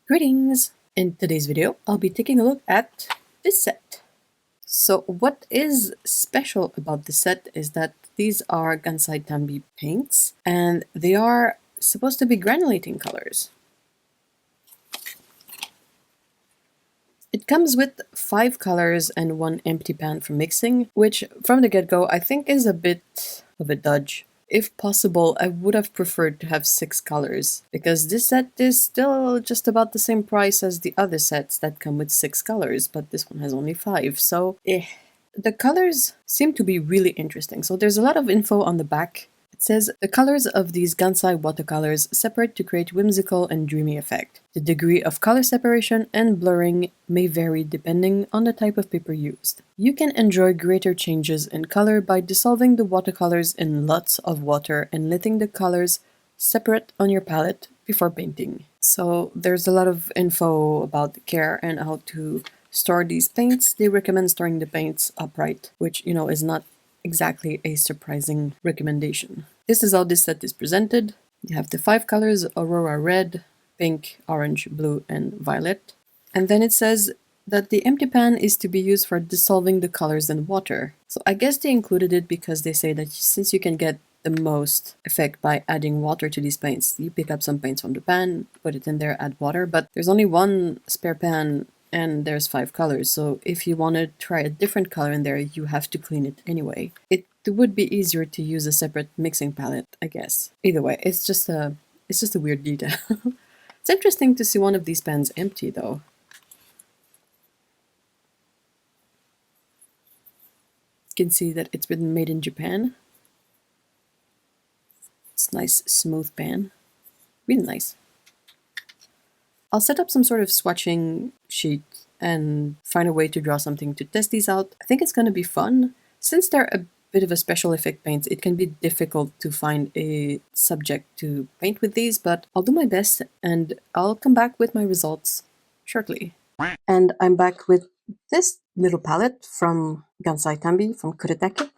Greetings! In today's video, I'll be taking a look at this set. So what is special about this set is that these are Gansai Tambi paints, and they are supposed to be granulating colors. It comes with 5 colors and 1 empty pan for mixing, which from the get-go I think is a bit of a dodge. If possible, I would have preferred to have 6 colors, because this set is still just about the same price as the other sets that come with 6 colors, but this one has only 5, so The colors seem to be really interesting, so there's a lot of info on the back. It says, the colors of these Gansai watercolors separate to create whimsical and dreamy effect. The degree of color separation and blurring may vary depending on the type of paper used. You can enjoy greater changes in color by dissolving the watercolors in lots of water and letting the colors separate on your palette before painting. So there's a lot of info about the care and how to store these paints. They recommend storing the paints upright, which, is not exactly a surprising recommendation. This is how this set is presented. You have the 5 colors: Aurora Red, Pink, Orange, Blue, and Violet. And then it says that the empty pan is to be used for dissolving the colors in water. So I guess they included it because they say that since you can get the most effect by adding water to these paints, you pick up some paints from the pan, put it in there, add water, but there's only one spare pan and there's 5 colors, so if you want to try a different color in there, you have to clean it anyway. It would be easier to use a separate mixing palette, I guess. Either way, it's just a weird detail. It's interesting to see one of these pans empty, though. You can see that it's been made in Japan. It's a nice, smooth pan. Really nice. I'll set up some sort of swatching sheet and find a way to draw something to test these out. I think it's going to be fun. Since they're a bit of a special effect paints, it can be difficult to find a subject to paint with these, but I'll do my best and I'll come back with my results shortly. And I'm back with this little palette from Gansai Tambi, from Kuretake.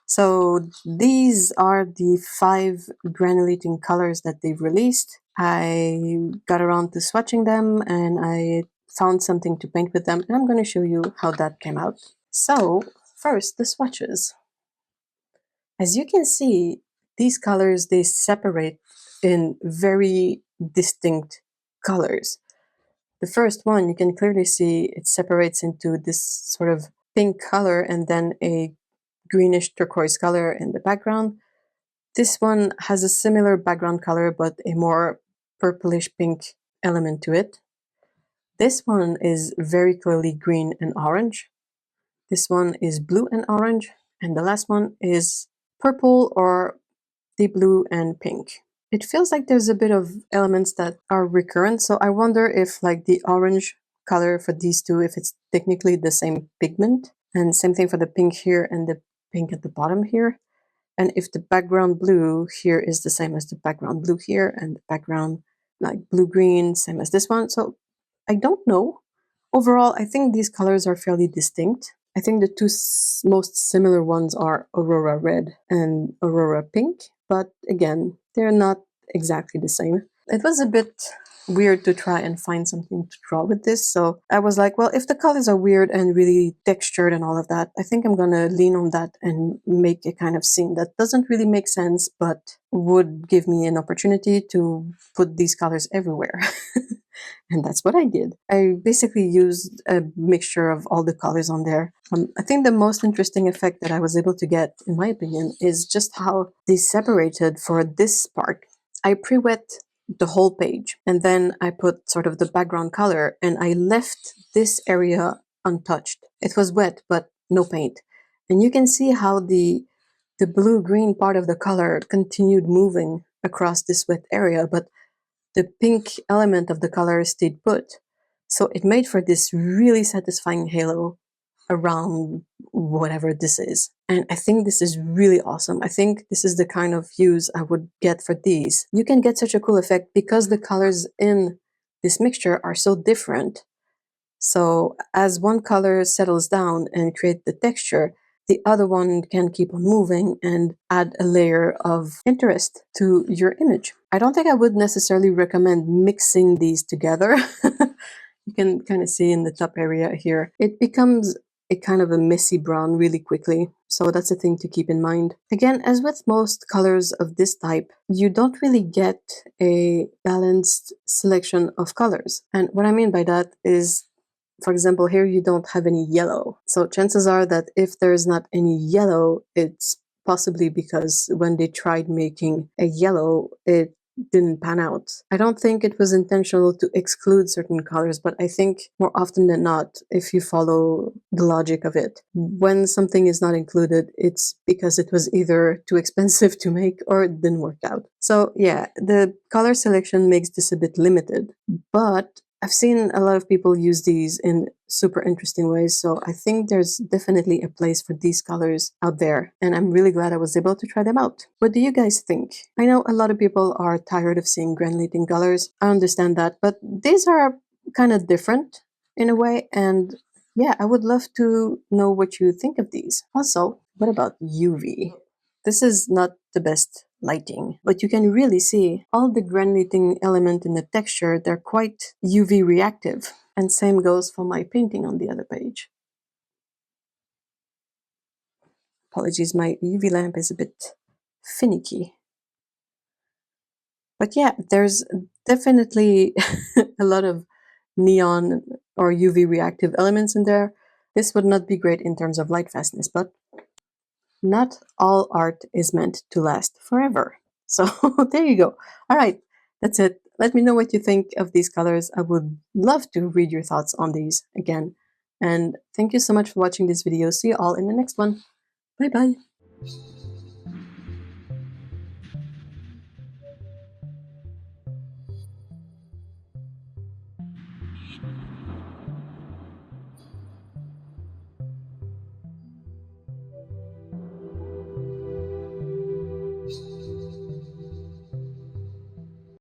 So these are the 5 granulating colors that they've released. I got around to swatching them and I found something to paint with them, and I'm going to show you how that came out. So first, the swatches. As you can see, these colors, they separate in very distinct colors. The first one, you can clearly see it separates into this sort of pink color and then a greenish turquoise color in the background. This one has a similar background color but a more purplish pink element to it. This one is very clearly green and orange. This one is blue and orange, and the last one is purple or deep blue and pink. It feels like there's a bit of elements that are recurrent, so I wonder if like the orange color for these two, if it's technically the same pigment, and same thing for the pink here and the pink at the bottom here. And if the background blue here is the same as the background blue here, and the background like blue-green, same as this one. So I don't know. Overall, I think these colors are fairly distinct. I think the two most similar ones are Aurora Red and Aurora Pink, but again, they're not exactly the same. It was a bit weird to try and find something to draw with this, so I was like, well, if the colors are weird and really textured and all of that, I think I'm gonna lean on that and make a kind of scene that doesn't really make sense but would give me an opportunity to put these colors everywhere. And that's what I did. I basically used a mixture of all the colors on there. I think the most interesting effect that I was able to get, in my opinion, is just how they separated for this part. I pre-wet the whole page, and then I put sort of the background color, and I left this area untouched. It was wet, but no paint. And you can see how the blue-green part of the color continued moving across this wet area, but the pink element of the color stayed put. So it made for this really satisfying halo around whatever this is. And I think this is really awesome. I think this is the kind of use I would get for these. You can get such a cool effect because the colors in this mixture are so different. So as one color settles down and create the texture, the other one can keep on moving and add a layer of interest to your image. I don't think I would necessarily recommend mixing these together. You can kind of see in the top area here, it becomes a kind of a messy brown really quickly. So that's a thing to keep in mind. Again, as with most colors of this type, you don't really get a balanced selection of colors. And what I mean by that is, for example, here you don't have any yellow. So chances are that if there's not any yellow, it's possibly because when they tried making a yellow, it didn't pan out. I don't think it was intentional to exclude certain colors, but I think more often than not, if you follow the logic of it, when something is not included, it's because it was either too expensive to make or it didn't work out. So yeah, the color selection makes this a bit limited, but I've seen a lot of people use these in super interesting ways, so I think there's definitely a place for these colors out there, and I'm really glad I was able to try them out. What do you guys think? I know a lot of people are tired of seeing granulating colors. I understand that, but these are kind of different in a way, and yeah, I would love to know what you think of these. Also, what about UV? This is not the best lighting, but you can really see all the granulating element in the texture. They're quite UV reactive. And same goes for my painting on the other page. Apologies, my UV lamp is a bit finicky. But yeah, there's definitely a lot of neon or UV reactive elements in there. This would not be great in terms of light fastness, but not all art is meant to last forever. So there you go. All right, that's it. Let me know what you think of these colors. I would love to read your thoughts on these again. And thank you so much for watching this video. See you all in the next one. Bye bye.